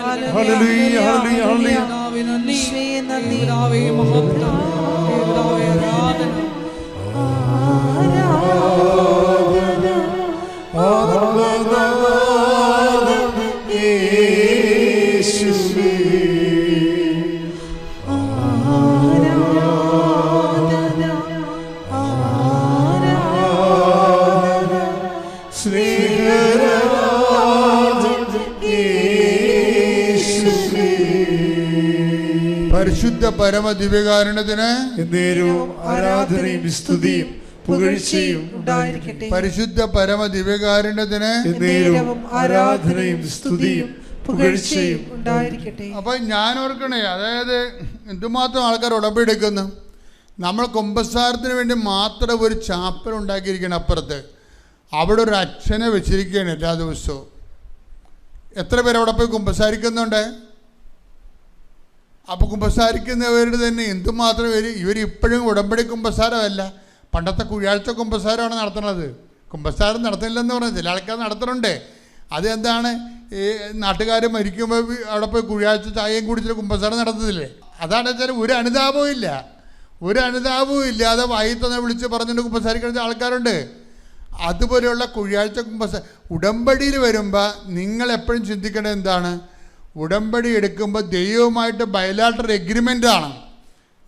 Hallelujah hallelujah hallelujah. നന്ദി നന്ദി പിതാവേ, മഹത്വം പിതാവേ, ആരാധന പരിശുദ്ധ പരമ ദിവ്യകാരുണ്യത്തിന് എന്നേരവും ആരാധനയും സ്തുതിയും പുകഴ്ചയും ഉണ്ടായിരിക്കട്ടെ. പരിശുദ്ധ പരമ ദിവ്യകാരുണ്യത്തിന് എന്നേരവും ആരാധനയും സ്തുതിയും പുകഴ്ചയും ഉണ്ടായിരിക്കട്ടെ. അപ്പൊ ഞാൻ ഓർക്കണേ, അതായത് എന്തുമാത്രം ആൾക്കാർ ഉടമ്പെടുക്കുന്നു. നമ്മൾ കുമ്പസാരത്തിന് വേണ്ടി മാത്രം ഒരു ചാപ്പൽ ഉണ്ടാക്കിയിരിക്കണം. അപ്പുറത്ത് അവിടെ ഒരു അച്ഛനെ വെച്ചിരിക്കുകയാണ് എല്ലാ ദിവസവും. എത്ര പേര് അവിടെ പോയി കുമ്പസാരിക്കുന്നുണ്ട്? അപ്പോൾ കുമ്പസാരിക്കുന്നവരുടെ തന്നെ എന്തുമാത്രം ഇവരിപ്പോഴും ഉടമ്പടി കുമ്പസാരമല്ല, പണ്ടത്തെ കുഴിയാഴ്ച കുമ്പസാരമാണ് നടത്തുന്നത്. കുമ്പസാരം നടത്തുന്നില്ലെന്ന് പറഞ്ഞാൽ ചില ആൾക്കാർ നടത്തുന്നുണ്ട്. അതെന്താണ്, ഈ നാട്ടുകാർ മരിക്കുമ്പോൾ അവിടെ പോയി കുഴിയാഴ്ച ചായയും കുടിച്ചിട്ട് കുമ്പസാരം നടത്തുന്നില്ലേ? അതാണ് വെച്ചാൽ ഒരു അനുതാപവും ഇല്ലാതെ വായി തന്നെ വിളിച്ച് പറഞ്ഞിട്ട് കുമ്പസാരിക്കുന്ന ആൾക്കാരുണ്ട്. അതുപോലെയുള്ള കുഴിയാഴ്ച ഉടമ്പടിയിൽ വരുമ്പോൾ നിങ്ങൾ എപ്പോഴും ചിന്തിക്കേണ്ടത് എന്താണ്? ഉടമ്പടി എടുക്കുമ്പോൾ ദൈവവുമായിട്ട് ബയലാട്ടർ എഗ്രിമെൻ്റ് ആണ്.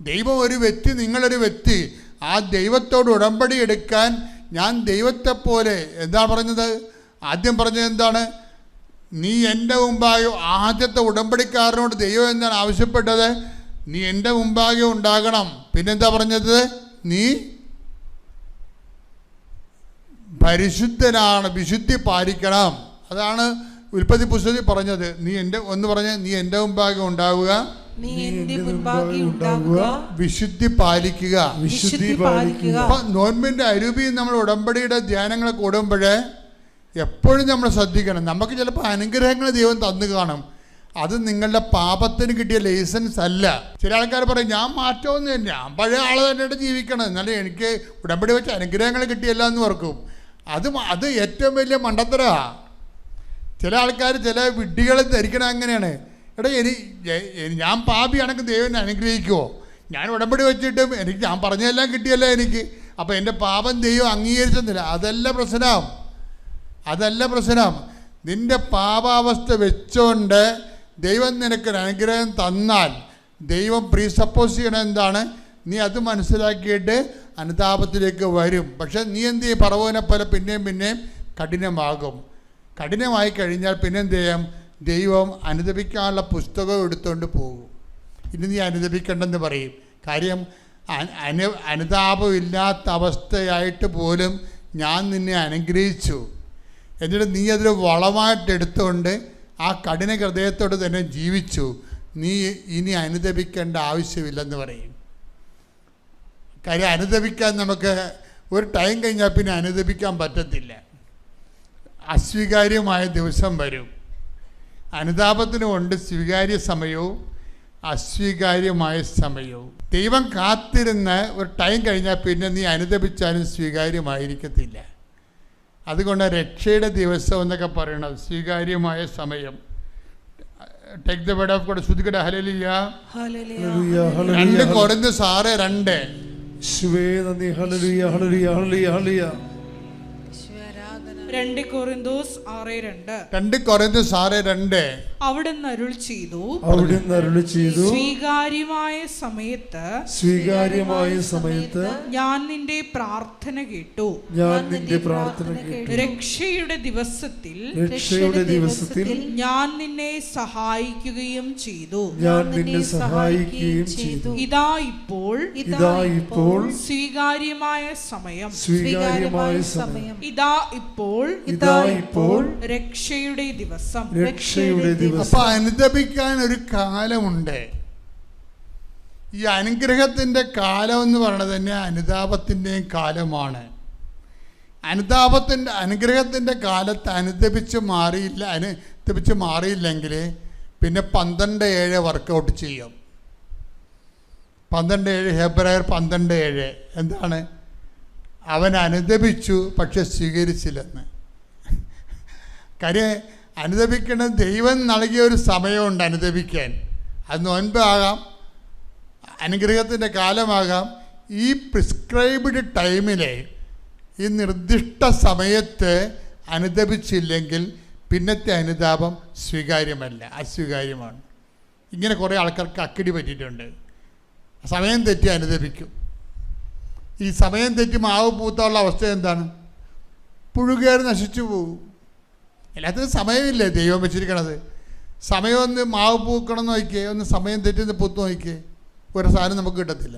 ദൈവം ഒരു വ്യക്തി, നിങ്ങളൊരു വ്യക്തി. ആ ദൈവത്തോട് ഉടമ്പടി എടുക്കാൻ ഞാൻ ദൈവത്തെപ്പോലെ എന്താ പറഞ്ഞത്? ആദ്യം പറഞ്ഞത് എന്താണ്? നീ എൻ്റെ മുമ്പാകെ, ആദ്യത്തെ ഉടമ്പടിക്കാരനോട് ദൈവം എന്താണ് ആവശ്യപ്പെട്ടത്? നീ എൻ്റെ മുമ്പാകെ ഉണ്ടാകണം. പിന്നെന്താ പറഞ്ഞത്? നീ പരിശുദ്ധനാണ്, വിശുദ്ധി പാലിക്കണം. അതാണ് ഉൽപ്പത്തി പുസ്തകത്തിൽ പറഞ്ഞത്. നീ എൻ്റെ മുമ്പാകെ ഉണ്ടാവുക, വിശുദ്ധി പാലിക്കുക. അപ്പൊ നോൻപിന്റെ അരൂപിയിൽ നമ്മൾ ഉടമ്പടിയുടെ ധ്യാനങ്ങളൊക്കെ കൂടുമ്പോഴേ എപ്പോഴും നമ്മൾ ശ്രദ്ധിക്കണം. നമുക്ക് ചിലപ്പോൾ അനുഗ്രഹങ്ങൾ ദൈവം തന്നു കാണും. അത് നിങ്ങളുടെ പാപത്തിന് കിട്ടിയ ലൈസൻസ് അല്ല. ചില ആൾക്കാർ പറയും ഞാൻ മാറ്റമൊന്നും, ഞാൻ പഴയ ആൾ തന്നെയായിട്ട് ജീവിക്കണം, എന്നാലും എനിക്ക് ഉടമ്പടി വെച്ച് അനുഗ്രഹങ്ങൾ കിട്ടിയല്ല എന്ന് ഓർക്കും. അത് ഏറ്റവും വലിയ മണ്ടത്തരമാണ്. ചില ആൾക്കാർ ചില വിഡ്ഢികളെ ധരിക്കണം അങ്ങനെയാണ്. എടാ, ഞാൻ പാപിയാണെങ്കിൽ ദൈവം അനുഗ്രഹിക്കുമോ? ഞാൻ ഉടമ്പടി വെച്ചിട്ടും ഞാൻ പറഞ്ഞതെല്ലാം കിട്ടിയല്ല എനിക്ക്, അപ്പം എൻ്റെ പാപം ദൈവം അംഗീകരിച്ചെന്നില്ല. അതല്ല പ്രശ്നം. നിൻ്റെ പാപാവസ്ഥ വെച്ചുകൊണ്ട് ദൈവം നിനക്കൊരു അനുഗ്രഹം തന്നാൽ ദൈവം പ്രീസപ്പോസ് ചെയ്യണത് എന്താണ്? നീ അത് മനസ്സിലാക്കിയിട്ട് അനുതാപത്തിലേക്ക് വരും. പക്ഷെ നീ എന്ത് ചെയ്യും? പറവനെ പോലെ പിന്നെയും കഠിനമാകും. കഠിനമായി കഴിഞ്ഞാൽ പിന്നെ എന്ത് ചെയ്യാം? ദൈവം അനുദപിക്കാനുള്ള പുസ്തകം എടുത്തുകൊണ്ട് പോകും. ഇനി നീ അനുദപിക്കണ്ടെന്ന് പറയും. കാര്യം അനുതാപമില്ലാത്ത അവസ്ഥയായിട്ട് പോലും ഞാൻ നിന്നെ അനുഗ്രഹിച്ചു, എന്നിട്ട് നീ അതൊരു വളമായിട്ട് എടുത്തുകൊണ്ട് ആ കഠിന ഹൃദയത്തോട് തന്നെ ജീവിച്ചു. നീ ഇനി അനുദപിക്കേണ്ട ആവശ്യമില്ലെന്ന് പറയും. കാര്യം അനുദപിക്കാൻ നമുക്ക് ഒരു ടൈം കഴിഞ്ഞാൽ പിന്നെ അനുദപിക്കാൻ പറ്റത്തില്ല. അസ്വീകാര്യമായ ദിവസം വരും. അനുതാപത്തിനുമുണ്ട് സ്വീകാര്യ സമയവും അസ്വീകാര്യമായ സമയവും. ദൈവം കാത്തിരുന്ന് ഒരു ടൈം കഴിഞ്ഞാൽ പിന്നെ നീ അനുദപിച്ചാലും സ്വീകാര്യമായിരിക്കത്തില്ല. അതുകൊണ്ട് രക്ഷയുടെ ദിവസം എന്നൊക്കെ പറയണത് സ്വീകാര്യമായ സമയം. Take the word of God. ശ്രുതികട ഹല്ലേലൂയ. 2 കൊരിന്ത്യർ 6:2. യേശുവേ നന്ദി. Hallelujah hallelujah hallelujah hallelujah. 2 കൊരിന്ത്യർ 6:2. 2 കൊരിന്ത്യർ 6:2. അവിടുന്ന് അരുളി ചെയ്തു, സ്വീകാര്യമായ സമയത്ത് ഞാൻ നിന്റെ പ്രാർത്ഥന കേട്ടു. രക്ഷയുടെ ദിവസത്തിൽ ഞാൻ നിന്നെ സഹായിക്കുകയും ചെയ്തു. ഇതാ ഇപ്പോൾ സ്വീകാര്യമായ സമയം. ഇതാ ഇപ്പോൾ രക്ഷയുടെ ദിവസം. അപ്പൊ അനുദപിക്കാൻ ഒരു കാലമുണ്ട്. ഈ അനുഗ്രഹത്തിൻ്റെ കാലം എന്ന് പറയുന്നത് തന്നെ അനുതാപത്തിൻ്റെയും കാലമാണ്. അനുഗ്രഹത്തിൻ്റെ കാലത്ത് അനുദപിച്ച് മാറിയില്ലെങ്കിൽ പിന്നെ 12:7 വർക്കൗട്ട് ചെയ്യും. 12:7 ഹെബ്രായർ 12:7 എന്താണ്? അവൻ അനുദപിച്ചു പക്ഷെ സ്വീകരിച്ചില്ലെന്ന്. കാര്യം അനുദപിക്കേണ്ടത് ദൈവം നൽകിയ ഒരു സമയമുണ്ട് അനുദപിക്കാൻ. അത് നോൻപാകാം, അനുഗ്രഹത്തിൻ്റെ കാലമാകാം. ഈ പ്രിസ്ക്രൈബ്ഡ് ടൈമിൽ ഈ നിർദ്ദിഷ്ട സമയത്ത് അനുദപിച്ചില്ലെങ്കിൽ പിന്നത്തെ അനുതാപം സ്വീകാര്യമല്ല, അസ്വീകാര്യമാണ്. ഇങ്ങനെ കുറേ ആൾക്കാർക്ക് അക്കിടി പറ്റിയിട്ടുണ്ട്. സമയം തെറ്റി അനുദപിക്കും. ഈ സമയം തെറ്റി മാവ് പൂത്താനുള്ള അവസ്ഥ എന്താണ്? പുഴുകേറി നശിച്ചു പോകും. എല്ലാത്തിനും സമയമില്ലേ ദൈവം വെച്ചിരിക്കണത്? സമയം ഒന്ന് മാവ് പൂക്കണം എന്ന് നോക്കിയേ, ഒന്ന് സമയം തെറ്റി ഒന്ന് പൂത്ത് നോക്കിയേ, ഒരു സാധനം നമുക്ക് കിട്ടത്തില്ല.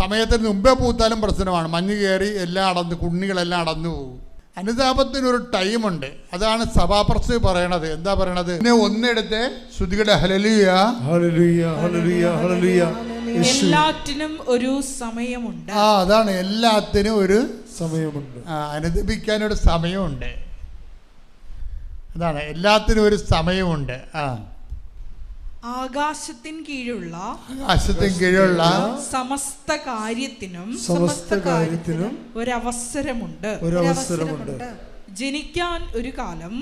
സമയത്തിന് മുമ്പേ പൂത്താലും പ്രശ്നമാണ്. മഞ്ഞ് കയറി എല്ലാം അടന്ന്, കുണ്ണികളെല്ലാം അടന്നു പോകും. അനുതാപത്തിനൊരു ടൈമുണ്ട്. അതാണ് സഭാപ്രസംഗി പറയണത്. എന്താ പറയണത്? പിന്നെ ഒന്നെടുത്ത് ശ്രുതികളുടെ ഹല്ലേലൂയ ഹല്ലേലൂയ ഹല്ലേലൂയ ഹല്ലേലൂയ. എല്ലാറ്റിനും ഒരു സമയമുണ്ട്. അതാണ്, എല്ലാത്തിനും ഒരു സമയമുണ്ട്. അനുദപിക്കാനൊരു സമയമുണ്ട്. അതാണ്, എല്ലാത്തിനും ഒരു സമയമുണ്ട്. ആകാശത്തിൻ കീഴുള്ള സമസ്ത കാര്യത്തിനും ഒരവസരമുണ്ട്. ജനിക്കാൻ ഒരു കാലം,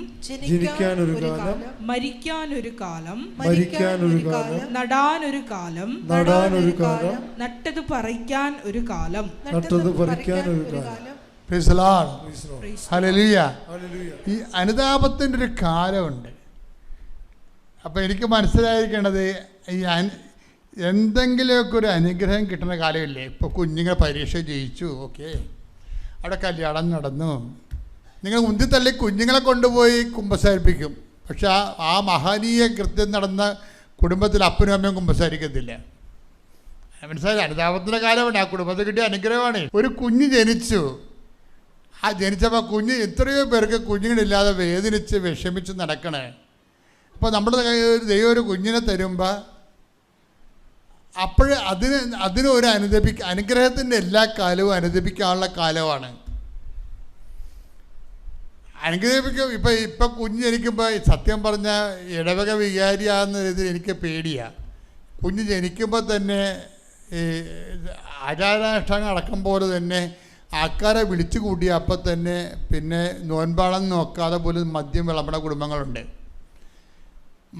മരിക്കാൻ ഒരു കാലം, നടാൻ ഒരു കാലം, നട്ടത് പറിക്കാൻ ഒരു കാലം. ഈ അനുതാപത്തിൻ്റെ ഒരു കാലമുണ്ട്. അപ്പോൾ എനിക്ക് മനസ്സിലായിരിക്കേണ്ടത്, ഈ എന്തെങ്കിലുമൊക്കെ ഒരു അനുഗ്രഹം കിട്ടുന്ന കാലമില്ലേ? ഇപ്പോൾ കുഞ്ഞുങ്ങൾ പരീക്ഷ ജയിച്ചു, ഓക്കെ, അവിടെ കല്യാണം നടന്നു, നിങ്ങൾ ഉന്തിത്തള്ളി കുഞ്ഞുങ്ങളെ കൊണ്ടുപോയി കുമ്പസാരിപ്പിക്കും. പക്ഷെ ആ മഹനീയ കൃത്യം നടന്ന കുടുംബത്തിൽ അപ്പനും അമ്മയും കുമ്പസാരിക്കത്തില്ല. മനസ്സിലായി? അനുതാപത്തിൻ്റെ കാലമാണ്. ആ കുടുംബത്തിൽ കിട്ടിയ അനുഗ്രഹമാണ്. ഒരു കുഞ്ഞ് ജനിച്ചു, ആ ജനിച്ചപ്പോൾ കുഞ്ഞ് എത്രയോ പേർക്ക് കുഞ്ഞുങ്ങളില്ലാതെ വേദനിച്ച് വിഷമിച്ച് നടക്കണേ. അപ്പോൾ നമ്മുടെ ദൈവം ഒരു കുഞ്ഞിനെ തരുമ്പോൾ അപ്പോഴ് അതിന് ഒരു അനുഗ്രഹത്തിൻ്റെ എല്ലാ കാലവും അനുദപിക്കാനുള്ള കാലമാണ്. അനുഗ്രഹിക്കും. ഇപ്പം കുഞ്ഞ് ജനിക്കുമ്പോൾ സത്യം പറഞ്ഞാൽ ഇടവക വികാരിയാകുന്ന രീതിയിൽ എനിക്ക് പേടിയാണ്. കുഞ്ഞ് ജനിക്കുമ്പോൾ തന്നെ ഈ ആചാരാനുഷ്ഠാനം അടക്കം പോലെ തന്നെ ആൾക്കാരെ വിളിച്ചു കൂട്ടി അപ്പം തന്നെ പിന്നെ നോൻപാളം നോക്കാതെ പോലും മദ്യം വിളമ്പണ കുടുംബങ്ങളുണ്ട്.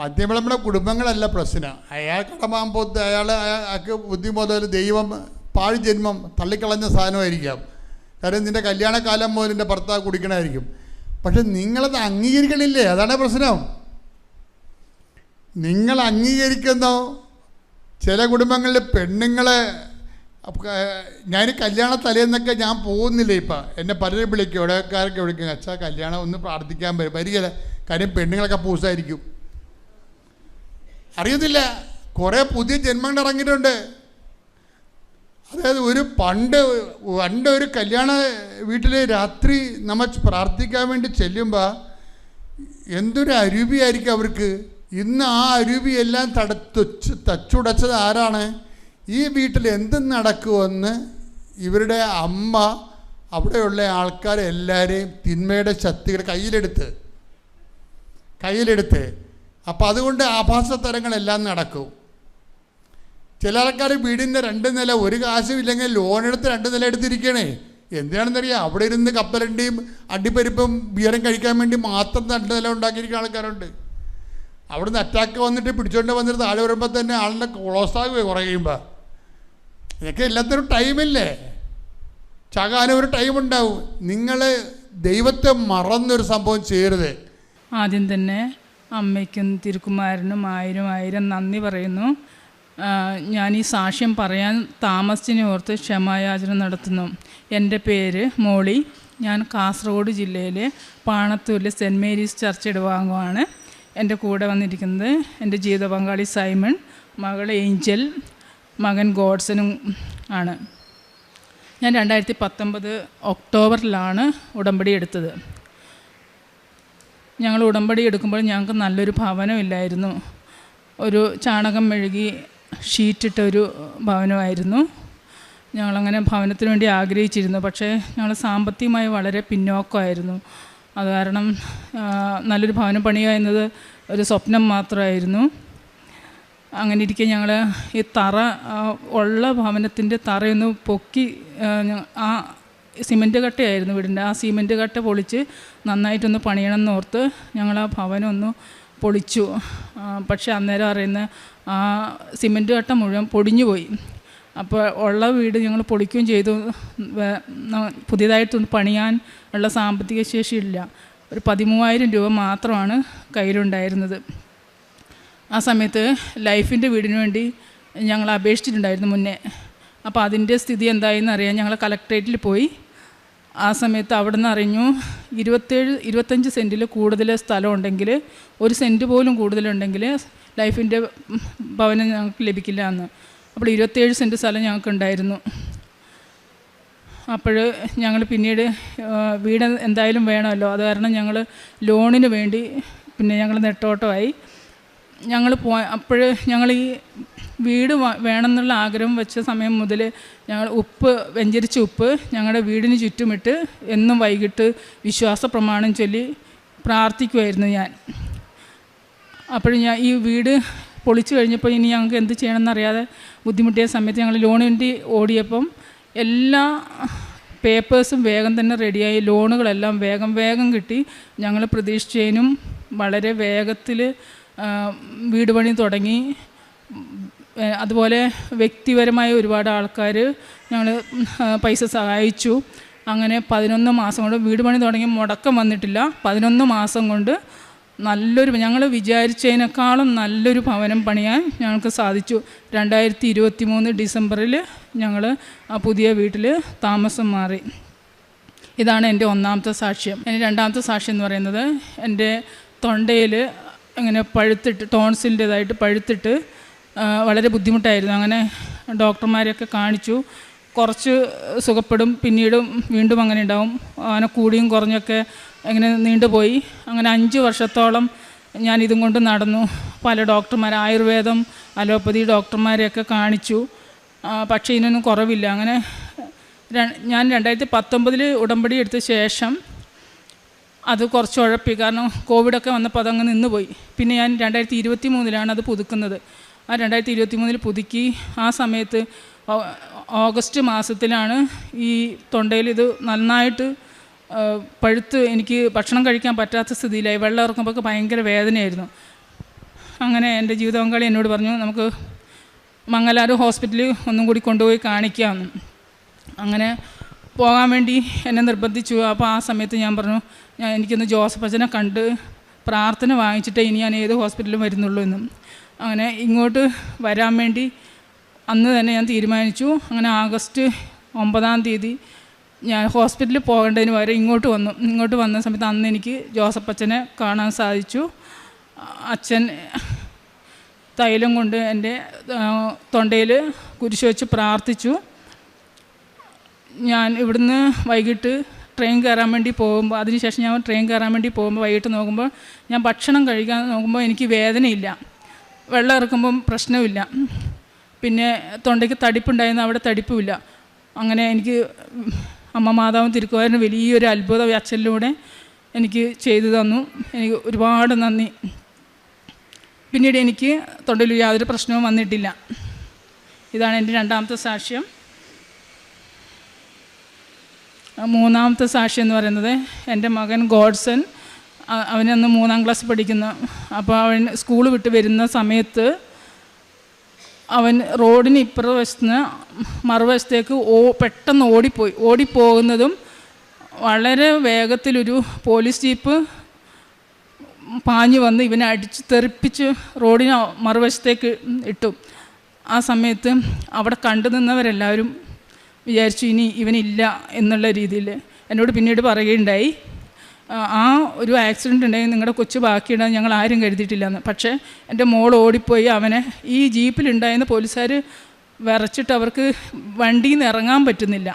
മദ്യം വിളമ്പണ കുടുംബങ്ങളല്ല പ്രശ്നം. അയാൾ കടമാകുമ്പോൾ അയാൾക്ക് ബുദ്ധി മുതൽ ദൈവം പാഴ് ജന്മം തള്ളിക്കളഞ്ഞ സാധനമായിരിക്കാം. കാര്യം നിൻ്റെ കല്യാണക്കാലം മുതൽ നിൻ്റെ ഭർത്താവ് കുടിക്കണമായിരിക്കും. പക്ഷെ നിങ്ങളത് അംഗീകരിക്കണില്ലേ? അതാണ് പ്രശ്നം. നിങ്ങൾ അംഗീകരിക്കുന്നോ? ചില കുടുംബങ്ങളിൽ പെണ്ണുങ്ങളെ ഞാൻ കല്യാണ തലേന്നൊക്കെ ഞാൻ പോകുന്നില്ല. ഇപ്പം എന്നെ പലരും വിളിക്കും, ഇവിടെക്കാരൊക്കെ വിളിക്കും, അച്ഛാ കല്യാണം ഒന്ന് പ്രാർത്ഥിക്കാൻ വരികയില്ല. കാര്യം പെണ്ണുങ്ങളൊക്കെ പൂസായിരിക്കും. അറിയത്തില്ല, കുറേ പുതിയ ജന്മങ്ങൾ ഇറങ്ങിയിട്ടുണ്ട്. അതായത് പണ്ട് ഒരു കല്യാണ വീട്ടിൽ രാത്രി നമ്മൾ പ്രാർത്ഥിക്കാൻ വേണ്ടി ചെല്ലുമ്പോൾ എന്തൊരു അരൂപിയായിരിക്കും അവർക്ക്. ഇന്ന് ആ അരൂപിയെല്ലാം തച്ചുടച്ചത് ആരാണ്? ഈ വീട്ടിൽ എന്ത് നടക്കുമെന്ന് ഇവരുടെ അമ്മ അവിടെയുള്ള ആൾക്കാരെല്ലാവരെയും തിന്മയുടെ ശക്തികൾ കയ്യിലെടുത്ത് അപ്പം അതുകൊണ്ട് ആഭാസതരങ്ങളെല്ലാം നടക്കും. ചില ആൾക്കാർ വീടിൻ്റെ 2 നില, ഒരു കാശും ഇല്ലെങ്കിൽ ലോണെടുത്ത് 2 നില എടുത്തിരിക്കണേ. എന്തിനാണെന്നറിയാം? അവിടെ ഇരുന്ന് കപ്പലണ്ടിയും അണ്ടിപ്പരിപ്പും ബിയറും കഴിക്കാൻ വേണ്ടി മാത്രം 2 നില ഉണ്ടാക്കിയിരിക്കുന്ന ആൾക്കാരുണ്ട്. അവിടുന്ന് അറ്റാക്ക് വന്നിട്ട് പിടിച്ചോണ്ട് വന്നിട്ട് താഴെ വരുമ്പോൾ തന്നെ ആളിൻ്റെ ക്ലോസാകുക കുറയുമ്പോൾ. ഇതൊക്കെ എല്ലാത്തിനും ടൈമില്ലേ? ചകാനും ഒരു ടൈമുണ്ടാവും. നിങ്ങൾ ദൈവത്തെ മറന്നൊരു സംഭവം ചെയ്യരുത്. ആദ്യം തന്നെ അമ്മയ്ക്കും തിരുക്കുമാരനും 1000 നന്ദി പറയുന്നു. ഞാൻ ഈ സാക്ഷ്യം പറയാൻ താമസിച്ചിനെ ഓർത്ത് ക്ഷമായാചന നടത്തുന്നു. എൻ്റെ പേര് മോളി. ഞാൻ കാസർഗോഡ് ജില്ലയിലെ പാണത്തൂരിലെ സെൻറ്റ് മേരീസ് ചർച്ച് ഇടവാങ്ങുവാണ്. എൻ്റെ കൂടെ വന്നിരിക്കുന്നത് എൻ്റെ ജീവിത പങ്കാളി സൈമൺ, മകൾ ഏഞ്ചൽ, മകൻ ഗോഡ്സനും ആണ്. ഞാൻ 2019 ഒക്ടോബറിലാണ് ഉടമ്പടി എടുത്തത്. ഞങ്ങൾ ഉടമ്പടി എടുക്കുമ്പോൾ ഞങ്ങൾക്ക് നല്ലൊരു ഭവനമില്ലായിരുന്നു. ഒരു ചാണകം മെഴുകി ഷീറ്റിട്ട ഒരു ഭവനമായിരുന്നു. ഞങ്ങളങ്ങനെ ഭവനത്തിന് വേണ്ടി ആഗ്രഹിച്ചിരുന്നു. പക്ഷേ ഞങ്ങൾ സാമ്പത്തികമായി വളരെ പിന്നോക്കമായിരുന്നു. അത് കാരണം നല്ലൊരു ഭവനം പണിയുക എന്നത് ഒരു സ്വപ്നം മാത്രമായിരുന്നു. അങ്ങനെ ഇരിക്കെ ഞങ്ങൾ ഈ തറ ഉള്ള ഭവനത്തിൻ്റെ തറയൊന്ന് പൊക്കി ആ സിമൻറ്റ് കട്ടയായിരുന്നു വീടിൻ്റെ. ആ സിമൻറ്റ് കട്ട പൊളിച്ച് നന്നായിട്ടൊന്ന് പണിയണം എന്നോർത്ത് ഞങ്ങൾ ആ ഭവനമൊന്ന് പൊളിച്ചു. പക്ഷേ അന്നേരം അറിയുന്ന ആ സിമൻറ്റ് കട്ട മുഴുവൻ പൊടിഞ്ഞു പോയി. അപ്പോൾ ഉള്ള വീട് ഞങ്ങൾ പൊളിക്കുകയും ചെയ്തു. പുതിയതായിട്ടൊന്ന് പണിയാൻ ഉള്ള സാമ്പത്തിക ശേഷിയില്ല. ഒരു 13,000 രൂപ മാത്രമാണ് കയ്യിലുണ്ടായിരുന്നത്. ആ സമയത്ത് ലൈഫിൻ്റെ വീടിന് വേണ്ടി ഞങ്ങൾ അപേക്ഷിച്ചിട്ടുണ്ടായിരുന്നു മുന്നേ. അപ്പോൾ അതിൻ്റെ സ്ഥിതി എന്തായെന്ന് അറിയാൻ ഞങ്ങൾ കളക്ട്രേറ്റിൽ പോയി. ആ സമയത്ത് അവിടെ നിന്ന് അറിഞ്ഞു 25 സെൻറ്റിൽ കൂടുതൽ സ്ഥലം ഉണ്ടെങ്കിൽ, 1 സെൻറ്റ് പോലും കൂടുതലുണ്ടെങ്കിൽ ലൈഫിൻ്റെ ഭവനം ഞങ്ങൾക്ക് ലഭിക്കില്ല എന്ന്. അപ്പോൾ 27 സെൻറ്റ് സ്ഥലം ഞങ്ങൾക്കുണ്ടായിരുന്നു. അപ്പോൾ ഞങ്ങൾ പിന്നീട് വീട് എന്തായാലും വേണമല്ലോ, അത് കാരണം ഞങ്ങൾ ലോണിന് വേണ്ടി പിന്നെ ഞങ്ങൾ നെട്ടോട്ടമായി. അപ്പോൾ ഞങ്ങൾ ഈ വീട് വേണമെന്നുള്ള ആഗ്രഹം വെച്ച സമയം മുതൽ ഞങ്ങൾ വെഞ്ചരിച്ച ഉപ്പ് ഞങ്ങളുടെ വീടിന് ചുറ്റുമിട്ട് എന്നും വൈകിട്ട് വിശ്വാസ പ്രമാണം ചൊല്ലി പ്രാർത്ഥിക്കുമായിരുന്നു ഞാൻ. അപ്പോൾ ഞാൻ ഈ വീട് പൊളിച്ചു കഴിഞ്ഞപ്പോൾ ഇനി ഞങ്ങൾക്ക് എന്ത് ചെയ്യണമെന്നറിയാതെ ബുദ്ധിമുട്ടിയ സമയത്ത് ഞങ്ങൾ ലോണിന് വേണ്ടി ഓടിയപ്പം എല്ലാ പേപ്പേഴ്സും വേഗം തന്നെ റെഡിയായി, ലോണുകളെല്ലാം വേഗം കിട്ടി. ഞങ്ങൾ പ്രതീക്ഷിച്ചതിനും വളരെ വേഗത്തിൽ വീട് പണി തുടങ്ങി. അതുപോലെ വ്യക്തിപരമായ ഒരുപാട് ആൾക്കാർ ഞങ്ങൾ പൈസ സഹായിച്ചു. അങ്ങനെ 11 മാസം കൊണ്ട് വീട് പണി തുടങ്ങി, മുടക്കം വന്നിട്ടില്ല. 11 മാസം കൊണ്ട് ഞങ്ങൾ വിചാരിച്ചതിനേക്കാളും നല്ലൊരു ഭവനം പണിയാൻ ഞങ്ങൾക്ക് സാധിച്ചു. 2023 ഡിസംബറിൽ ഞങ്ങൾ ആ പുതിയ വീട്ടിൽ താമസം മാറി. ഇതാണ് എൻ്റെ ഒന്നാമത്തെ സാക്ഷ്യം. എൻ്റെ രണ്ടാമത്തെ സാക്ഷ്യം എന്ന് പറയുന്നത്, എൻ്റെ തൊണ്ടയിൽ ഇങ്ങനെ പഴുത്തിട്ട്, ടോൺസിലിൻ്റേതായിട്ട് പഴുത്തിട്ട് വളരെ ബുദ്ധിമുട്ടായിരുന്നു. അങ്ങനെ ഡോക്ടർമാരെയൊക്കെ കാണിച്ചു. കുറച്ച് സുഖപ്പെടും, പിന്നീടും വീണ്ടും അങ്ങനെ ഉണ്ടാവും. അങ്ങനെ കൂടിയും കുറഞ്ഞൊക്കെ അങ്ങനെ നീണ്ടുപോയി. അങ്ങനെ 5 വർഷത്തോളം ഞാൻ ഇതും കൊണ്ട് നടന്നു. പല ആയുർവേദം, അലോപ്പതി ഡോക്ടർമാരെയൊക്കെ കാണിച്ചു. പക്ഷേ ഇതിനൊന്നും കുറവില്ല. അങ്ങനെ ഞാൻ 2019 ഉടമ്പടി എടുത്ത ശേഷം അത് കുറച്ച് ഉഴപ്പി. കാരണം കോവിഡൊക്കെ വന്നപ്പോൾ അതങ്ങ് നിന്നുപോയി. പിന്നെ ഞാൻ 2023 അത് പുതുക്കുന്നത്. ആ 2023 പുതുക്കി. ആ സമയത്ത് ഓഗസ്റ്റ് മാസത്തിലാണ് ഈ തൊണ്ടയിൽ ഇത് നന്നായിട്ട് പഴുത്ത് എനിക്ക് ഭക്ഷണം കഴിക്കാൻ പറ്റാത്ത സ്ഥിതിയിലായി. വെള്ളം ഇറക്കുമ്പോൾ ഭയങ്കര വേദനയായിരുന്നു. അങ്ങനെ എൻ്റെ ജീവിത പങ്കാളി എന്നോട് പറഞ്ഞു, നമുക്ക് മംഗലാപുരം ഹോസ്പിറ്റലിൽ ഒന്നും കൂടി കൊണ്ടുപോയി കാണിക്കാമെന്ന്. അങ്ങനെ പോകാൻ വേണ്ടി എന്നെ നിർബന്ധിച്ചു. അപ്പോൾ ആ സമയത്ത് ഞാൻ പറഞ്ഞു, എനിക്കൊന്ന് ജോസഫ് അച്ഛനെ കണ്ട് പ്രാർത്ഥന വാങ്ങിച്ചിട്ടേ ഇനി ഞാൻ ഏത് ഹോസ്പിറ്റലിലും വരുന്നുള്ളൂ എന്നും. അങ്ങനെ ഇങ്ങോട്ട് വരാൻ വേണ്ടി അന്ന് തന്നെ ഞാൻ തീരുമാനിച്ചു. അങ്ങനെ ആഗസ്റ്റ് 9 ഞാൻ ഹോസ്പിറ്റലിൽ പോകേണ്ടതിന് പകരം ഇങ്ങോട്ട് വന്ന സമയത്ത് അന്ന് എനിക്ക് ജോസഫ് അച്ഛനെ കാണാൻ സാധിച്ചു. അച്ഛൻ തൈലം കൊണ്ട് എൻ്റെ തൊണ്ടയിൽ കുരിശ് വെച്ച് പ്രാർത്ഥിച്ചു. ഞാൻ ഇവിടുന്ന് വൈകിട്ട് ട്രെയിൻ കയറാൻ വേണ്ടി പോകുമ്പോൾ, അതിനുശേഷം ഞാൻ ട്രെയിൻ കയറാൻ വേണ്ടി പോകുമ്പോൾ വൈകിട്ട് നോക്കുമ്പോൾ ഞാൻ ഭക്ഷണം കഴിക്കാൻ നോക്കുമ്പോൾ എനിക്ക് വേദനയില്ല, വെള്ളം ഇറക്കുമ്പം പ്രശ്നമില്ല, പിന്നെ തൊണ്ടയ്ക്ക് തടിപ്പുണ്ടായിരുന്നു, അവിടെ തടിപ്പുമില്ല. അങ്ങനെ എനിക്ക് അമ്മ മാതാവും തിരുക്കുമാരന് വലിയൊരു അത്ഭുതം അച്ഛനിലൂടെ എനിക്ക് ചെയ്തു തന്നു. എനിക്ക് ഒരുപാട് നന്ദി. പിന്നീട് എനിക്ക് തൊണ്ടയിൽ യാതൊരു പ്രശ്നവും വന്നിട്ടില്ല. ഇതാണ് എൻ്റെ രണ്ടാമത്തെ സാക്ഷ്യം. മൂന്നാമത്തെ സാക്ഷ്യം എന്ന് പറയുന്നത്, എൻ്റെ മകൻ ഗോഡ്സൺ, അവനന്ന് 3ാം ക്ലാസ് പഠിക്കുന്നു. അപ്പോൾ അവൻ സ്കൂൾ വിട്ട് വരുന്ന സമയത്ത് അവൻ റോഡിന് ഇപ്പുറവശത്ത് നിന്ന് മറുവശത്തേക്ക് പെട്ടെന്ന് ഓടിപ്പോകുന്നതും വളരെ വേഗത്തിലൊരു പോലീസ് ജീപ്പ് പാഞ്ഞു വന്ന് ഇവനെ അടിച്ച് തെറിപ്പിച്ച് റോഡിന് മറുവശത്തേക്ക് ഇട്ടു. ആ സമയത്ത് അവിടെ കണ്ടു നിന്നവരെല്ലാവരും വിചാരിച്ചു ഇനി ഇവനില്ല എന്നുള്ള രീതിയിൽ. എന്നോട് പിന്നീട് പറയുകയുണ്ടായി, ആ ഒരു ആക്സിഡൻ്റ് ഉണ്ടെങ്കിൽ നിങ്ങളുടെ കൊച്ചു ബാക്കിയിടാൻ ഞങ്ങൾ ആരും കരുതിയിട്ടില്ലെന്ന്. പക്ഷേ എൻ്റെ മോൾ ഓടിപ്പോയി അവനെ ഈ ജീപ്പിലുണ്ടായിരുന്ന പോലീസുകാർ വിറച്ചിട്ട് അവർക്ക് വണ്ടിയിൽ നിന്ന് ഇറങ്ങാൻ പറ്റുന്നില്ല.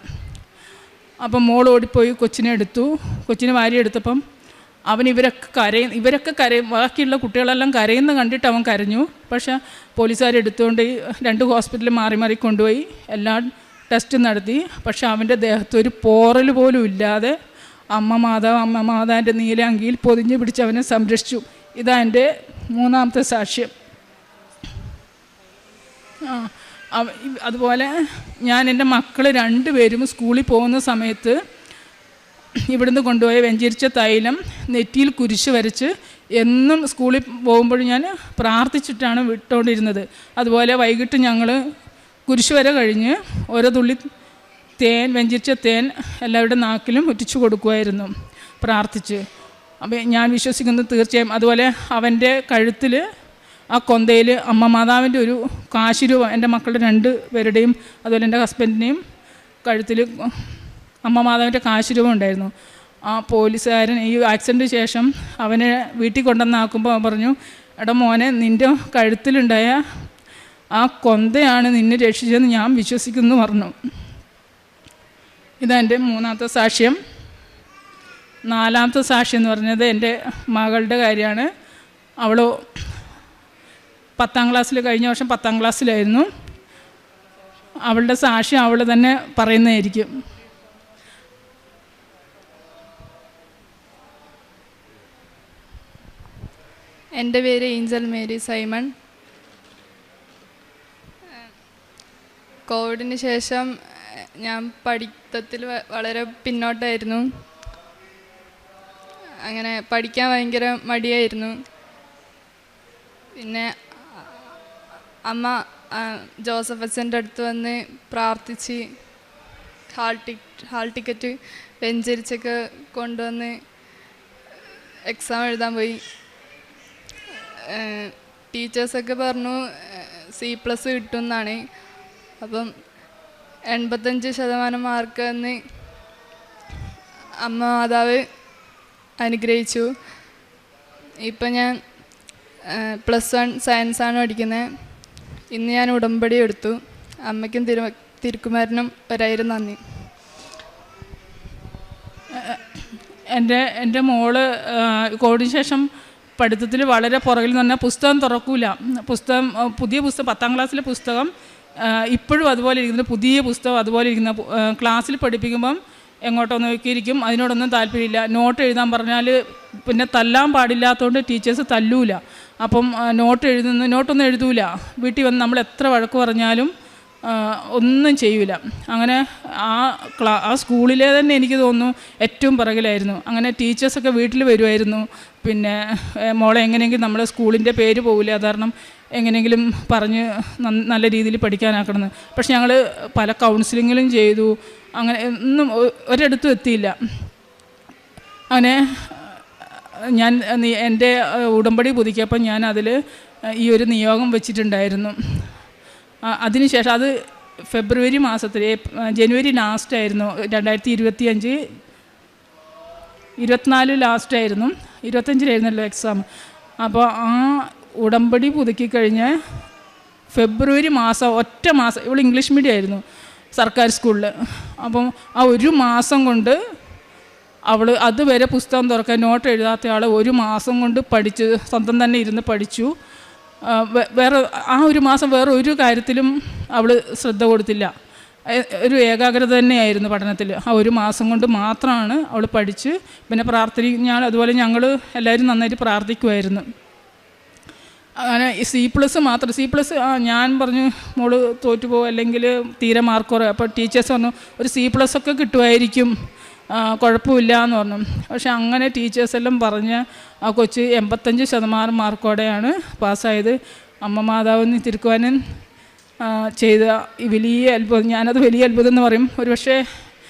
അപ്പം മോൾ ഓടിപ്പോയി കൊച്ചിനെ എടുത്തു. കൊച്ചിനെ വാരിയെടുത്തപ്പം അവൻ ഇവരൊക്കെ കരയും, ബാക്കിയുള്ള കുട്ടികളെല്ലാം കരയുന്ന കണ്ടിട്ട് അവൻ കരഞ്ഞു. പക്ഷേ പോലീസുകാർ എടുത്തുകൊണ്ട് 2 ഹോസ്പിറ്റലിൽ മാറി കൊണ്ടുപോയി എല്ലാ ടെസ്റ്റ് നടത്തി. പക്ഷെ അവൻ്റെ ദേഹത്ത് ഒരു പോറൽ പോലും ഇല്ലാതെ അമ്മ മാതാവിൻ്റെ നീല അങ്കിയിൽ പൊതിഞ്ഞ് പിടിച്ച് അവനെ സംരക്ഷിച്ചു. ഇതാ എൻ്റെ മൂന്നാമത്തെ സാക്ഷ്യം. അതുപോലെ ഞാൻ എൻ്റെ മക്കൾ 2 പേരും സ്കൂളിൽ പോകുന്ന സമയത്ത് ഇവിടുന്ന് കൊണ്ടുപോയ വെഞ്ചരിച്ച തൈലം നെറ്റിയിൽ കുരിശ് വരച്ച് എന്നും സ്കൂളിൽ പോകുമ്പോഴും ഞാൻ പ്രാർത്ഥിച്ചിട്ടാണ് വിട്ടുകൊണ്ടിരുന്നത്. അതുപോലെ വൈകിട്ട് ഞങ്ങൾ കുരിശ് വര കഴിഞ്ഞ് ഓരോ തുള്ളി തേൻ, വെഞ്ചരിച്ച തേൻ എല്ലാവരുടെ നാക്കിലും ഒറ്റിച്ചു കൊടുക്കുമായിരുന്നു പ്രാർത്ഥിച്ച്. അപ്പം ഞാൻ വിശ്വസിക്കുന്നത് തീർച്ചയായും. അതുപോലെ അവൻ്റെ കഴുത്തിൽ ആ കൊന്തയിൽ അമ്മ മാതാവിൻ്റെ ഒരു കാശുരൂപം, എൻ്റെ മക്കളുടെ 2 പേരുടെയും അതുപോലെ എൻ്റെ ഹസ്ബൻഡിൻ്റെയും കഴുത്തിൽ അമ്മ മാതാവിൻ്റെ കാശുരൂപം ഉണ്ടായിരുന്നു. ആ പോലീസുകാരൻ ഈ ആക്സിഡൻറ്റിന് ശേഷം അവനെ വീട്ടിൽ കൊണ്ടുവന്നാക്കുമ്പോൾ അവൻ പറഞ്ഞു, എടാ മോനെ, നിൻ്റെ കഴുത്തിലുണ്ടായ ആ കൊന്തയാണ് നിന്നെ രക്ഷിച്ചതെന്ന് ഞാൻ വിശ്വസിക്കുന്നു പറഞ്ഞു. ഇതെൻ്റെ 3ാമത്തെ സാക്ഷ്യം. 4ാമത്തെ സാക്ഷ്യം എന്ന് പറഞ്ഞത് എൻ്റെ മകളുടെ കാര്യമാണ്. അവൾ 10ാം ക്ലാസ്സിൽ, കഴിഞ്ഞ വർഷം 10ാം ക്ലാസ്സിലായിരുന്നു. അവളുടെ സാക്ഷ്യം അവൾ തന്നെ പറയുന്നതായിരിക്കും. എൻ്റെ പേര് ഏഞ്ചൽ മേരി സൈമൺ. കോവിഡിന് ശേഷം ഞാൻ പഠിത്തത്തിൽ വളരെ പിന്നോട്ടായിരുന്നു. അങ്ങനെ പഠിക്കാൻ ഭയങ്കര മടിയായിരുന്നു. പിന്നെ അമ്മ ജോസഫ് അച്ഛൻ്റെ അടുത്ത് വന്ന് പ്രാർത്ഥിച്ച് ഹാൾ ടിക്കറ്റ് വെഞ്ചരിച്ചൊക്കെ കൊണ്ടുവന്ന് എക്സാം എഴുതാൻ പോയി. ടീച്ചേഴ്സൊക്കെ പറഞ്ഞു C+ കിട്ടും എന്നാണ്. അപ്പം 85% മാർക്ക് എന്ന് അമ്മ മാതാവ് അനുഗ്രഹിച്ചു. ഇപ്പം ഞാൻ +1 സയൻസാണ് പഠിക്കുന്നത്. ഇന്ന് ഞാൻ ഉടമ്പടി എടുത്തു. അമ്മയ്ക്കും തിരുക്കുമാരനും 1000 നന്ദി. എൻ്റെ മോള് കോവിഡിന് ശേഷം പഠിത്തത്തിൽ വളരെ പുറകിൽ തന്നെ പുസ്തകം തുറക്കൂല. പുതിയ പുസ്തകം 10ാം ക്ലാസ്സിലെ പുസ്തകം ഇപ്പോഴും അതുപോലെ ഇരിക്കുന്നത്, പുതിയ പുസ്തകം അതുപോലെ ഇരിക്കുന്ന. ക്ലാസ്സിൽ പഠിപ്പിക്കുമ്പം എങ്ങോട്ടോ നോക്കിയിരിക്കും, അതിനോടൊന്നും താല്പര്യമില്ല. നോട്ട് എഴുതാൻ പറഞ്ഞാൽ പിന്നെ തല്ലാൻ പാടില്ലാത്തതുകൊണ്ട് ടീച്ചേഴ്സ് തല്ലൂല. അപ്പം നോട്ടൊന്നും എഴുതൂല. വീട്ടിൽ വന്ന് നമ്മൾ എത്ര വഴക്ക് പറഞ്ഞാലും ഒന്നും ചെയ്യൂല. അങ്ങനെ ആ സ്കൂളിലെ തന്നെ എനിക്ക് തോന്നുന്നു ഏറ്റവും പിറകിലായിരുന്നു. അങ്ങനെ ടീച്ചേഴ്സൊക്കെ വീട്ടിൽ വരുമായിരുന്നു. പിന്നെ മോളെ എങ്ങനെയെങ്കിലും നമ്മുടെ സ്കൂളിൻ്റെ പേര് പോകില്ല, കാരണം എങ്ങനെയെങ്കിലും പറഞ്ഞ് നല്ല രീതിയിൽ പഠിക്കാനാക്കണമെന്ന്. പക്ഷെ ഞങ്ങൾ പല കൗൺസിലിങ്ങിലും ചെയ്തു. അങ്ങനെ ഒന്നും ഒരിടത്തും എത്തിയില്ല. അങ്ങനെ ഞാൻ എൻ്റെ ഉടമ്പടി പുതുക്കിയപ്പോൾ ഞാൻ അതിൽ ഈ ഒരു നിയോഗം വെച്ചിട്ടുണ്ടായിരുന്നു. അതിനുശേഷം അത് ഫെബ്രുവരി മാസത്തിൽ, ജനുവരി ലാസ്റ്റായിരുന്നു, 2025 24 ലാസ്റ്റായിരുന്നു, 25-ലായിരുന്നല്ലോ എക്സാം. അപ്പോൾ ആ ഉടമ്പടി പുതുക്കി കഴിഞ്ഞ് ഫെബ്രുവരി മാസം, ഒറ്റ മാസം, ഇവിടെ ഇംഗ്ലീഷ് മീഡിയം ആയിരുന്നു സർക്കാർ സ്കൂളിൽ. അപ്പം ആ 1 മാസം കൊണ്ട് അവൾ അതുവരെ പുസ്തകം തുറക്കാൻ നോട്ട് എഴുതാത്ത ആൾ 1 മാസം കൊണ്ട് പഠിച്ച്, സ്വന്തം തന്നെ ഇരുന്ന് പഠിച്ചു. വേറെ ആ 1 മാസം വേറെ ഒരു കാര്യത്തിലും അവൾ ശ്രദ്ധ കൊടുത്തില്ല. ഒരു ഏകാഗ്രത തന്നെയായിരുന്നു പഠനത്തിൽ. ആ 1 മാസം കൊണ്ട് മാത്രമാണ് അവൾ പഠിച്ച്. പിന്നെ പ്രാർത്ഥിക്കാൻ, അതുപോലെ ഞങ്ങൾ എല്ലാവരും നന്നായിട്ട് പ്രാർത്ഥിക്കുമായിരുന്നു. അങ്ങനെ C+ മാത്രം, C+ ഞാൻ പറഞ്ഞു മോള് തോറ്റുപോകും, അല്ലെങ്കിൽ തീരെ മാർക്ക് കുറവ്. അപ്പോൾ ടീച്ചേഴ്സ് പറഞ്ഞു ഒരു C+ ഒക്കെ കിട്ടുമായിരിക്കും, കുഴപ്പമില്ല എന്ന് പറഞ്ഞു. പക്ഷെ അങ്ങനെ ടീച്ചേഴ്സെല്ലാം പറഞ്ഞ് ആ കൊച്ച് 85% മാർക്കോടെയാണ് പാസ്സായത്. അമ്മ മാതാവിന് തിരുക്കുവാനും ചെയ്ത ഈ വലിയ അത്ഭുതം, ഞാനത് വലിയ അത്ഭുതം എന്ന് പറയും. ഒരുപക്ഷെ